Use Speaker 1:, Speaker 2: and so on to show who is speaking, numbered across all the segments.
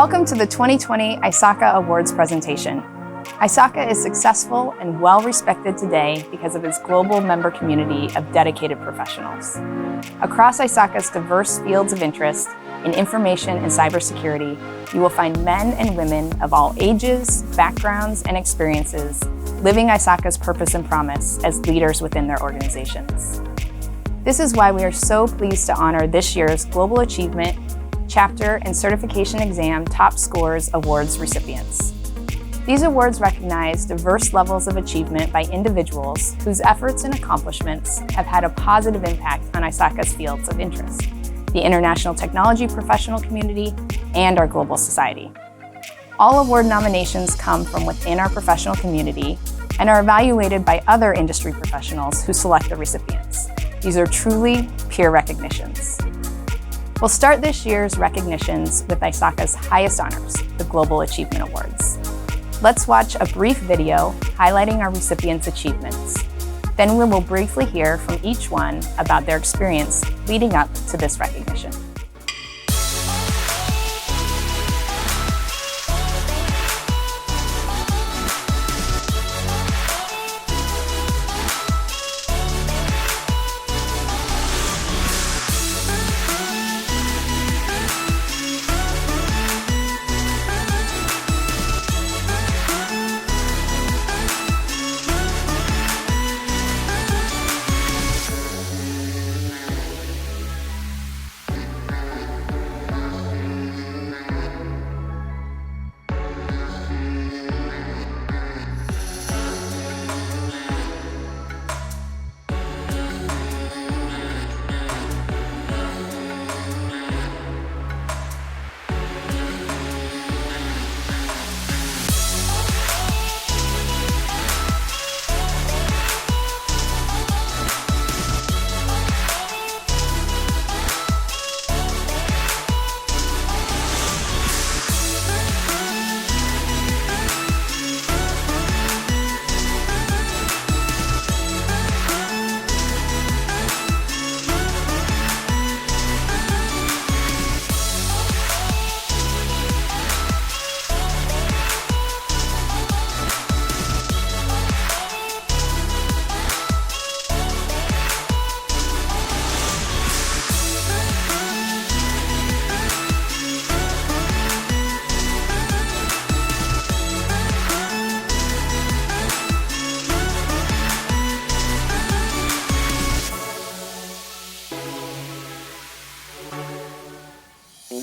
Speaker 1: Welcome to the 2020 ISACA Awards presentation. ISACA is successful and well-respected today because of its global member community of dedicated professionals. Across ISACA's diverse fields of interest in information and cybersecurity, you will find men and women of all ages, backgrounds, and experiences living ISACA's purpose and promise as leaders within their organizations. This is why we are so pleased to honor this year's Global Achievement, Chapter, and Certification Exam Top Scores Awards recipients. These awards recognize diverse levels of achievement by individuals whose efforts and accomplishments have had a positive impact on ISACA's fields of interest, the international technology professional community, and our global society. All award nominations come from within our professional community and are evaluated by other industry professionals who select the recipients. These are truly peer recognitions. We'll start this year's recognitions with ISACA's highest honors, the Global Achievement Awards. Let's watch a brief video highlighting our recipients' achievements. Then we will briefly hear from each one about their experience leading up to this recognition.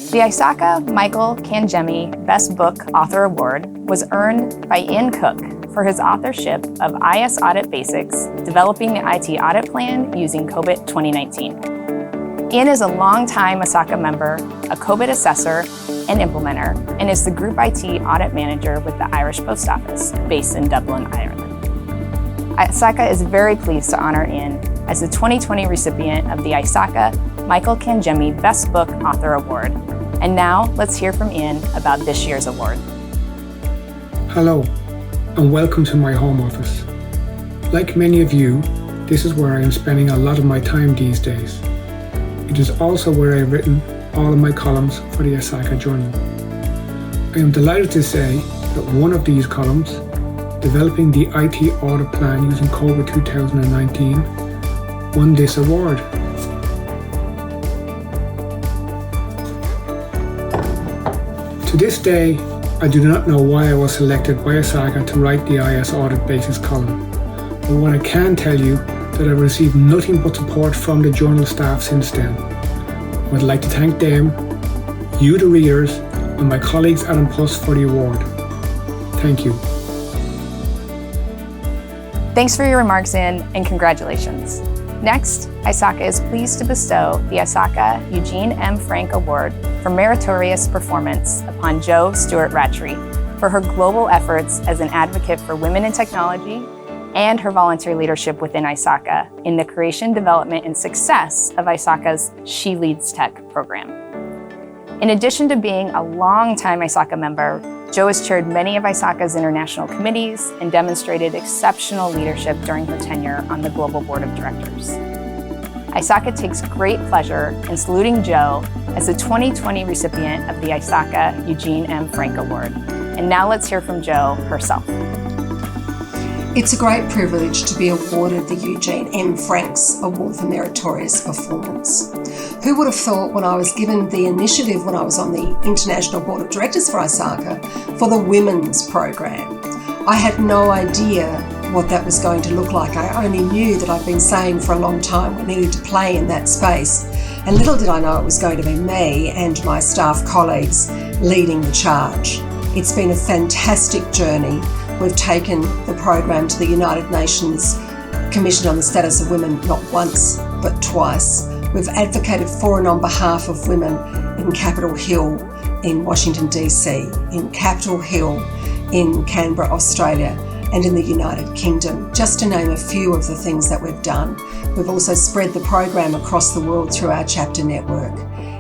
Speaker 1: The ISACA Michael Kangemi Best Book Author Award was earned by Ian Cook for his authorship of IS Audit Basics, Developing the IT Audit Plan Using COBIT 2019. Ian is a longtime ISACA member, a COBIT assessor and implementer, and is the Group IT Audit Manager with the Irish Post Office, based in Dublin, Ireland. ISACA is very pleased to honor Ian as the 2020 recipient of the ISACA Michael Kangemi Best Book Author Award. And now, let's hear from Ian about this year's award.
Speaker 2: Hello, and welcome to my home office. Like many of you, this is where I am spending a lot of my time these days. It is also where I have written all of my columns for the ISACA Journal. I am delighted to say that one of these columns, Developing the IT Audit Plan Using COBIT 2019, won this award. To this day, I do not know why I was selected by ISACA to write the IS Audit Basics column, but what I can tell you that I've received nothing but support from the journal staff since then. I would like to thank them, you the readers, and my colleagues at IMPUS for the award. Thank you.
Speaker 1: Thanks for your remarks, Ian, and congratulations. Next, ISACA is pleased to bestow the ISACA Eugene M. Frank Award for Meritorious Performance upon Jo Stewart Ratchery for her global efforts as an advocate for women in technology and her volunteer leadership within ISACA in the creation, development, and success of ISACA's She Leads Tech program. In addition to being a longtime ISACA member, Jo has chaired many of ISACA's international committees and demonstrated exceptional leadership during her tenure on the Global Board of Directors. ISACA takes great pleasure in saluting Joe as the 2020 recipient of the ISACA Eugene M. Frank Award. And now let's hear from Joe herself.
Speaker 3: It's a great privilege to be awarded the Eugene M. Franks Award for Meritorious Performance. Who would have thought when I was given the initiative when I was on the International Board of Directors for ISACA for the women's program? I had no idea what that was going to look like. I only knew that I'd been saying for a long time we needed to play in that space. And little did I know it was going to be me and my staff colleagues leading the charge. It's been a fantastic journey. We've taken the program to the United Nations Commission on the Status of Women not once, but twice. We've advocated for and on behalf of women in Capitol Hill in Washington, DC, in Capitol Hill in Canberra, Australia, and in the United Kingdom, just to name a few of the things that we've done. We've also spread the program across the world through our chapter network.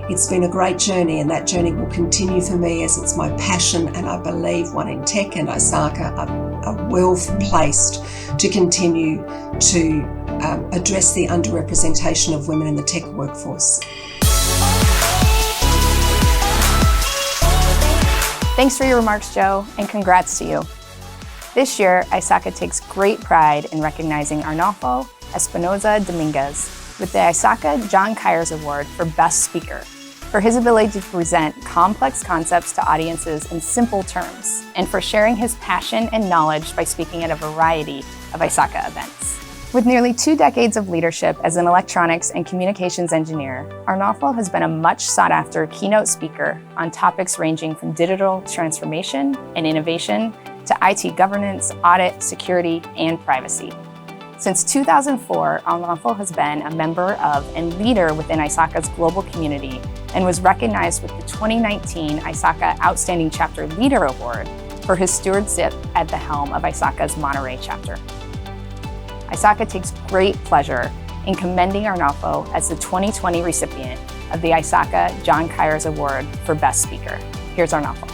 Speaker 3: It's been a great journey, and that journey will continue for me as it's my passion, and I believe One in Tech and ISACA are well placed to continue to address the underrepresentation of women in the tech workforce.
Speaker 1: Thanks for your remarks, Joe, and congrats to you. This year, ISACA takes great pride in recognizing Arnolfo Espinoza Dominguez with the ISACA John Kyers Award for Best Speaker, for his ability to present complex concepts to audiences in simple terms, and for sharing his passion and knowledge by speaking at a variety of ISACA events. With nearly 2 decades of leadership as an electronics and communications engineer, Arnolfo has been a much sought-after keynote speaker on topics ranging from digital transformation and innovation to IT governance, audit, security, and privacy. Since 2004, Arnolfo has been a member of and leader within ISACA's global community and was recognized with the 2019 ISACA Outstanding Chapter Leader Award for his stewardship at the helm of ISACA's Monterey chapter. ISACA takes great pleasure in commending Arnolfo as the 2020 recipient of the ISACA John Kyers Award for Best Speaker. Here's Arnolfo.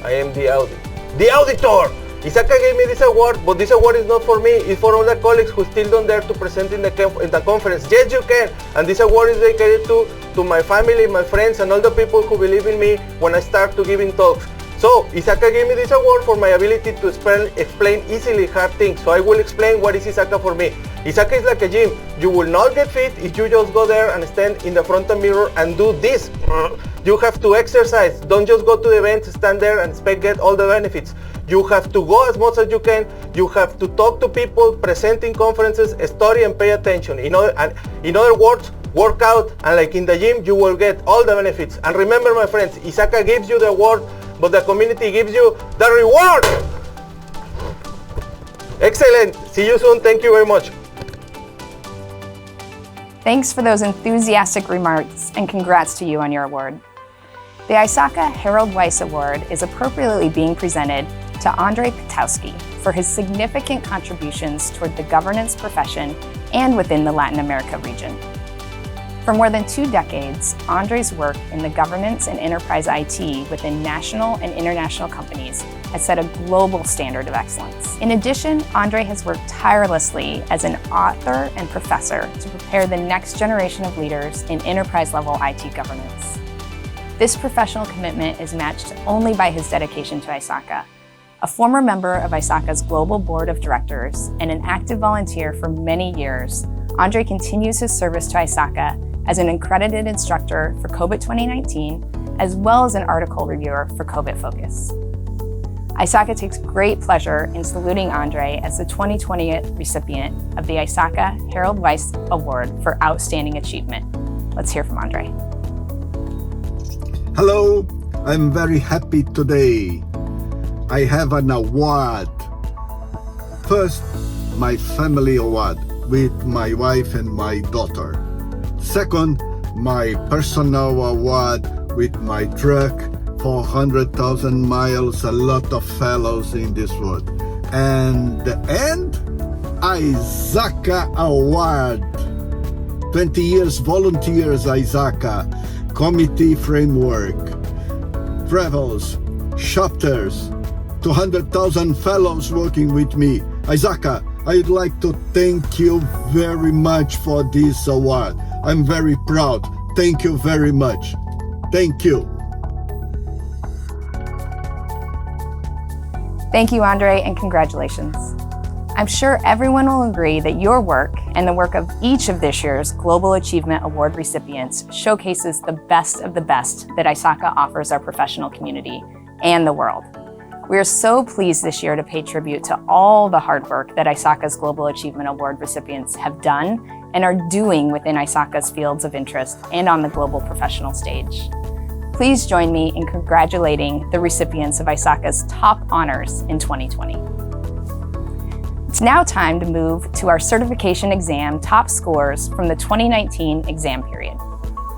Speaker 4: I am the auditor! ISACA gave me this award, but this award is not for me, it's for all the colleagues who still don't dare to present in the conference. Yes, you can! And this award is dedicated to my family, my friends, and all the people who believe in me when I start to giving talks. So, ISACA gave me this award for my ability to explain easily hard things. So I will explain what is ISACA for me. ISACA is like a gym. You will not get fit if you just go there and stand in the front of the mirror and do this. You have to exercise. Don't just go to the event, stand there and expect get all the benefits. You have to go as much as you can. You have to talk to people, present in conferences, study and pay attention. In other words, work out, and like in the gym, you will get all the benefits. And remember, my friends, ISACA gives you the award, but the community gives you the reward. Excellent. See you soon. Thank you very much.
Speaker 1: Thanks for those enthusiastic remarks, and congrats to you on your award. The ISACA Harold Weiss Award is appropriately being presented to Andre Pitowski for his significant contributions toward the governance profession and within the Latin America region. For more than 2 decades, Andre's work in the governance and enterprise IT within national and international companies has set a global standard of excellence. In addition, Andre has worked tirelessly as an author and professor to prepare the next generation of leaders in enterprise-level IT governance. This professional commitment is matched only by his dedication to ISACA. A former member of ISACA's Global Board of Directors and an active volunteer for many years, Andre continues his service to ISACA as an accredited instructor for COBIT 2019, as well as an article reviewer for COBIT Focus. ISACA takes great pleasure in saluting Andre as the 2020 recipient of the ISACA Harold Weiss Award for Outstanding Achievement. Let's hear from Andre.
Speaker 5: Hello, I'm very happy today. I have an award. First, my family award with my wife and my daughter. Second, my personal award with my truck, 400,000 miles, a lot of fellows in this world. And the end, ISACA award. 20 years volunteers ISACA, committee framework, travels, chapters, 200,000 fellows working with me. ISACA, I'd like to thank you very much for this award. I'm very proud. Thank you very much. Thank you.
Speaker 1: Thank you, Andre, and congratulations. I'm sure everyone will agree that your work and the work of each of this year's Global Achievement Award recipients showcases the best of the best that ISACA offers our professional community and the world. We are so pleased this year to pay tribute to all the hard work that ISACA's Global Achievement Award recipients have done and are doing within ISACA's fields of interest and on the global professional stage. Please join me in congratulating the recipients of ISACA's top honors in 2020. It's now time to move to our certification exam top scores from the 2019 exam period.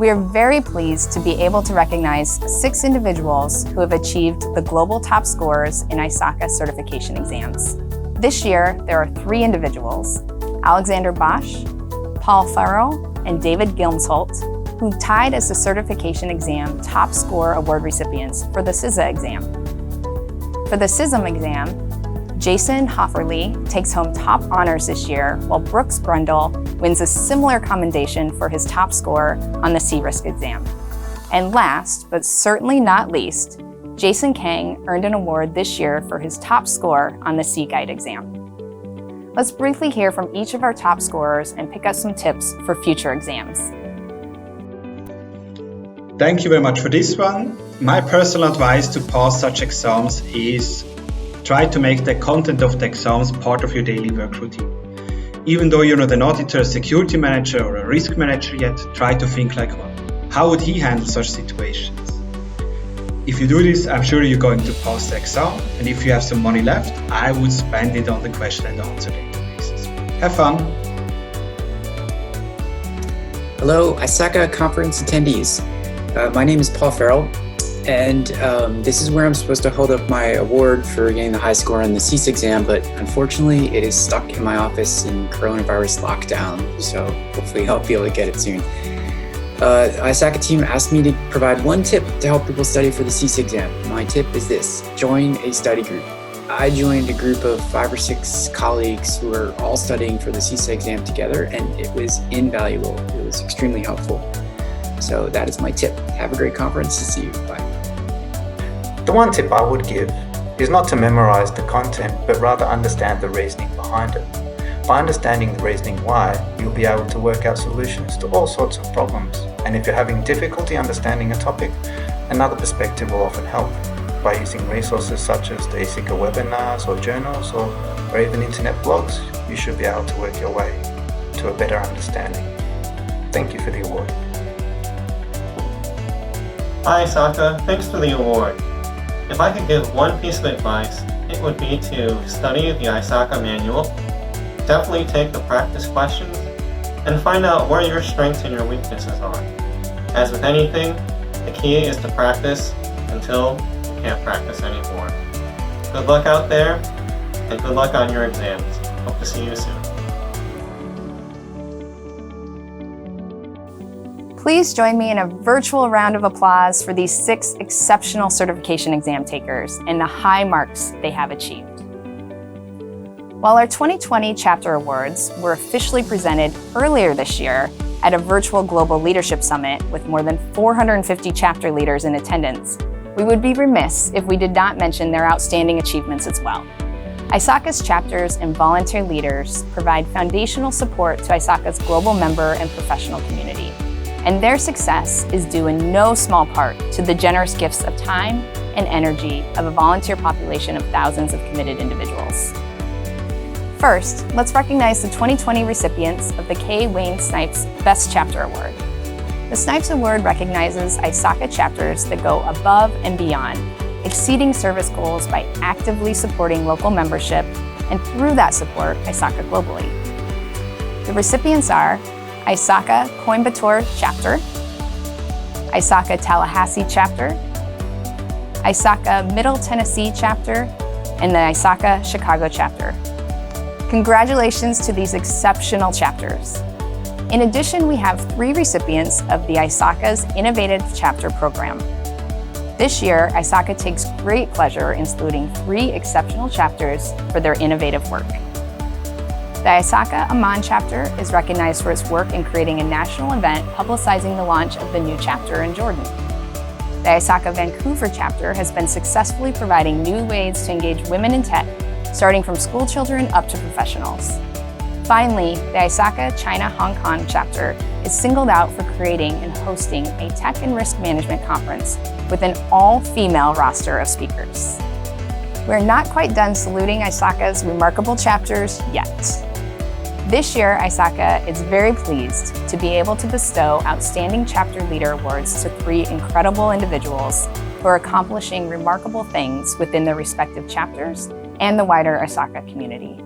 Speaker 1: We are very pleased to be able to recognize 6 individuals who have achieved the global top scores in ISACA certification exams. This year, there are 3 individuals, Alexander Bosch, Paul Farrell, and David Gilmsholt, who tied as the certification exam top score award recipients for the CISA exam. For the CISM exam, Jason Hofferly takes home top honors this year, while Brooks Brundle wins a similar commendation for his top score on the C-RISC exam. And last, but certainly not least, Jason Kang earned an award this year for his top score on the C-Guide exam. Let's briefly hear from each of our top scorers and pick up some tips for future exams.
Speaker 6: Thank you very much for this one. My personal advice to pass such exams is try to make the content of the exams part of your daily work routine. Even though you're not an auditor, a security manager, or a risk manager yet, try to think like one. How would he handle such situations? If you do this, I'm sure you're going to pass the exam, and if you have some money left, I would spend it on the question and answer databases. Have fun!
Speaker 7: Hello, ISACA conference attendees. My name is Paul Farrell, and this is where I'm supposed to hold up my award for getting the high score on the CISA exam, but unfortunately it is stuck in my office in coronavirus lockdown, so hopefully I'll be able to get it soon. The ISACA team asked me to provide one tip to help people study for the CISA exam. My tip is this: join a study group. I joined a group of 5 or 6 colleagues who are all studying for the CISA exam together, and it was invaluable. It was extremely helpful. So that is my tip. Have a great conference. See you. Bye.
Speaker 8: The one tip I would give is not to memorize the content, but rather understand the reasoning behind it. By understanding the reasoning why, you'll be able to work out solutions to all sorts of problems. And if you're having difficulty understanding a topic, another perspective will often help. By using resources such as the ISACA webinars or journals or even internet blogs, you should be able to work your way to a better understanding. Thank you for the award.
Speaker 9: Hi ISACA, thanks for the award. If I could give one piece of advice, it would be to study the ISACA manual, definitely take the practice questions, and find out where your strengths and your weaknesses are. As with anything, the key is to practice until you can't practice anymore. Good luck out there, and good luck on your exams. Hope to see you soon.
Speaker 1: Please join me in a virtual round of applause for these 6 exceptional certification exam takers and the high marks they have achieved. While our 2020 Chapter Awards were officially presented earlier this year at a virtual Global Leadership Summit with more than 450 chapter leaders in attendance, we would be remiss if we did not mention their outstanding achievements as well. ISACA's chapters and volunteer leaders provide foundational support to ISACA's global member and professional community. And their success is due in no small part to the generous gifts of time and energy of a volunteer population of thousands of committed individuals. First, let's recognize the 2020 recipients of the K. Wayne Snipes Best Chapter Award. The Snipes Award recognizes ISACA chapters that go above and beyond, exceeding service goals by actively supporting local membership, and through that support, ISACA globally. The recipients are ISACA Coimbatore Chapter, ISACA Tallahassee Chapter, ISACA Middle Tennessee Chapter, and the ISACA Chicago Chapter. Congratulations to these exceptional chapters. In addition, we have 3 recipients of the ISACA's Innovative Chapter Program. This year, ISACA takes great pleasure in saluting 3 exceptional chapters for their innovative work. The ISACA Amman chapter is recognized for its work in creating a national event publicizing the launch of the new chapter in Jordan. The ISACA Vancouver chapter has been successfully providing new ways to engage women in tech, starting from school children up to professionals. Finally, the ISACA China Hong Kong chapter is singled out for creating and hosting a tech and risk management conference with an all-female roster of speakers. We're not quite done saluting ISACA's remarkable chapters yet. This year, ISACA is very pleased to be able to bestow Outstanding Chapter Leader Awards to 3 incredible individuals who are accomplishing remarkable things within their respective chapters and the wider ISACA community.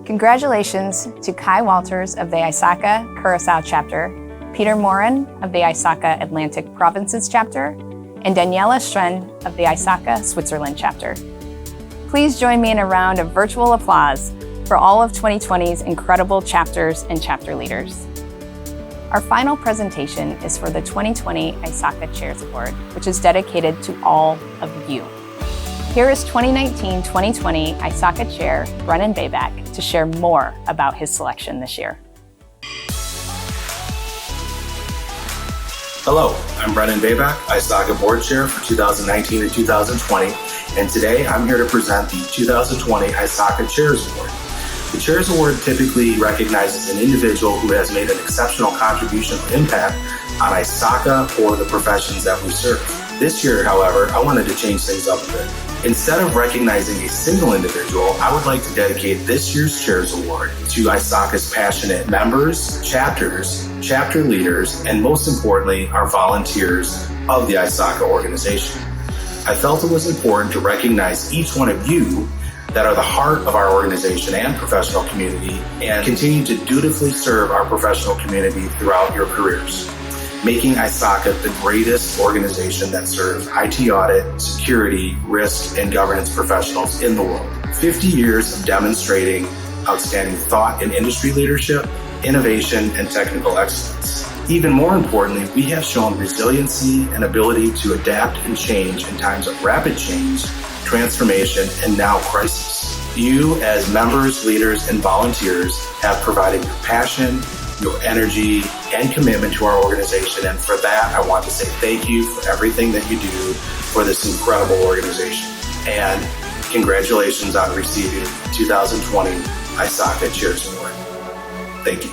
Speaker 1: Congratulations to Kai Walters of the ISACA Curacao chapter, Peter Morin of the ISACA Atlantic Provinces chapter, and Daniela Strend of the ISACA Switzerland chapter. Please join me in a round of virtual applause for all of 2020's incredible chapters and chapter leaders. Our final presentation is for the 2020 ISACA Chairs Award, which is dedicated to all of you. Here is 2019-2020 ISACA Chair Brennan Bayback to share more about his selection this year.
Speaker 10: Hello, I'm Brennan Bayback, ISACA Board Chair for 2019 and 2020, and today I'm here to present the 2020 ISACA Chairs Award. The Chairs Award typically recognizes an individual who has made an exceptional contribution or impact on ISACA or the professions that we serve. This year, however, I wanted to change things up a bit. Instead of recognizing a single individual, I would like to dedicate this year's Chairs Award to ISACA's passionate members, chapters, chapter leaders, and most importantly, our volunteers of the ISACA organization. I felt it was important to recognize each one of you that are the heart of our organization and professional community and continue to dutifully serve our professional community throughout your careers, making ISACA the greatest organization that serves IT audit, security, risk, and governance professionals in the world. 50 years of demonstrating outstanding thought and industry leadership, innovation, and technical excellence. Even more importantly, we have shown resiliency and ability to adapt and change in times of rapid change, transformation, and now crisis. You, as members, leaders, and volunteers, have provided your passion, your energy, and commitment to our organization, and for that, I want to say thank you for everything that you do for this incredible organization. And congratulations on receiving the 2020 ISACA Chairs Award. Thank you.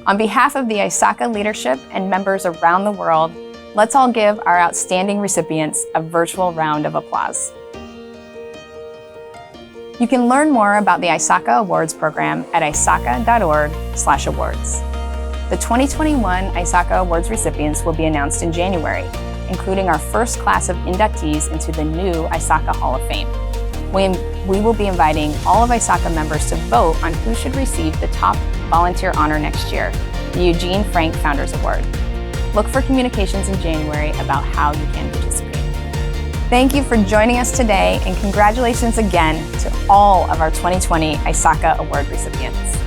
Speaker 1: On behalf of the ISACA leadership and members around the world, let's all give our outstanding recipients a virtual round of applause. You can learn more about the ISACA Awards program at isaca.org/awards. The 2021 ISACA Awards recipients will be announced in January, including our first class of inductees into the new ISACA Hall of Fame. We will be inviting all of ISACA members to vote on who should receive the top volunteer honor next year, the Eugene Frank Founders Award. Look for communications in January about how you can participate. Thank you for joining us today, and congratulations again to all of our 2020 ISACA Award recipients.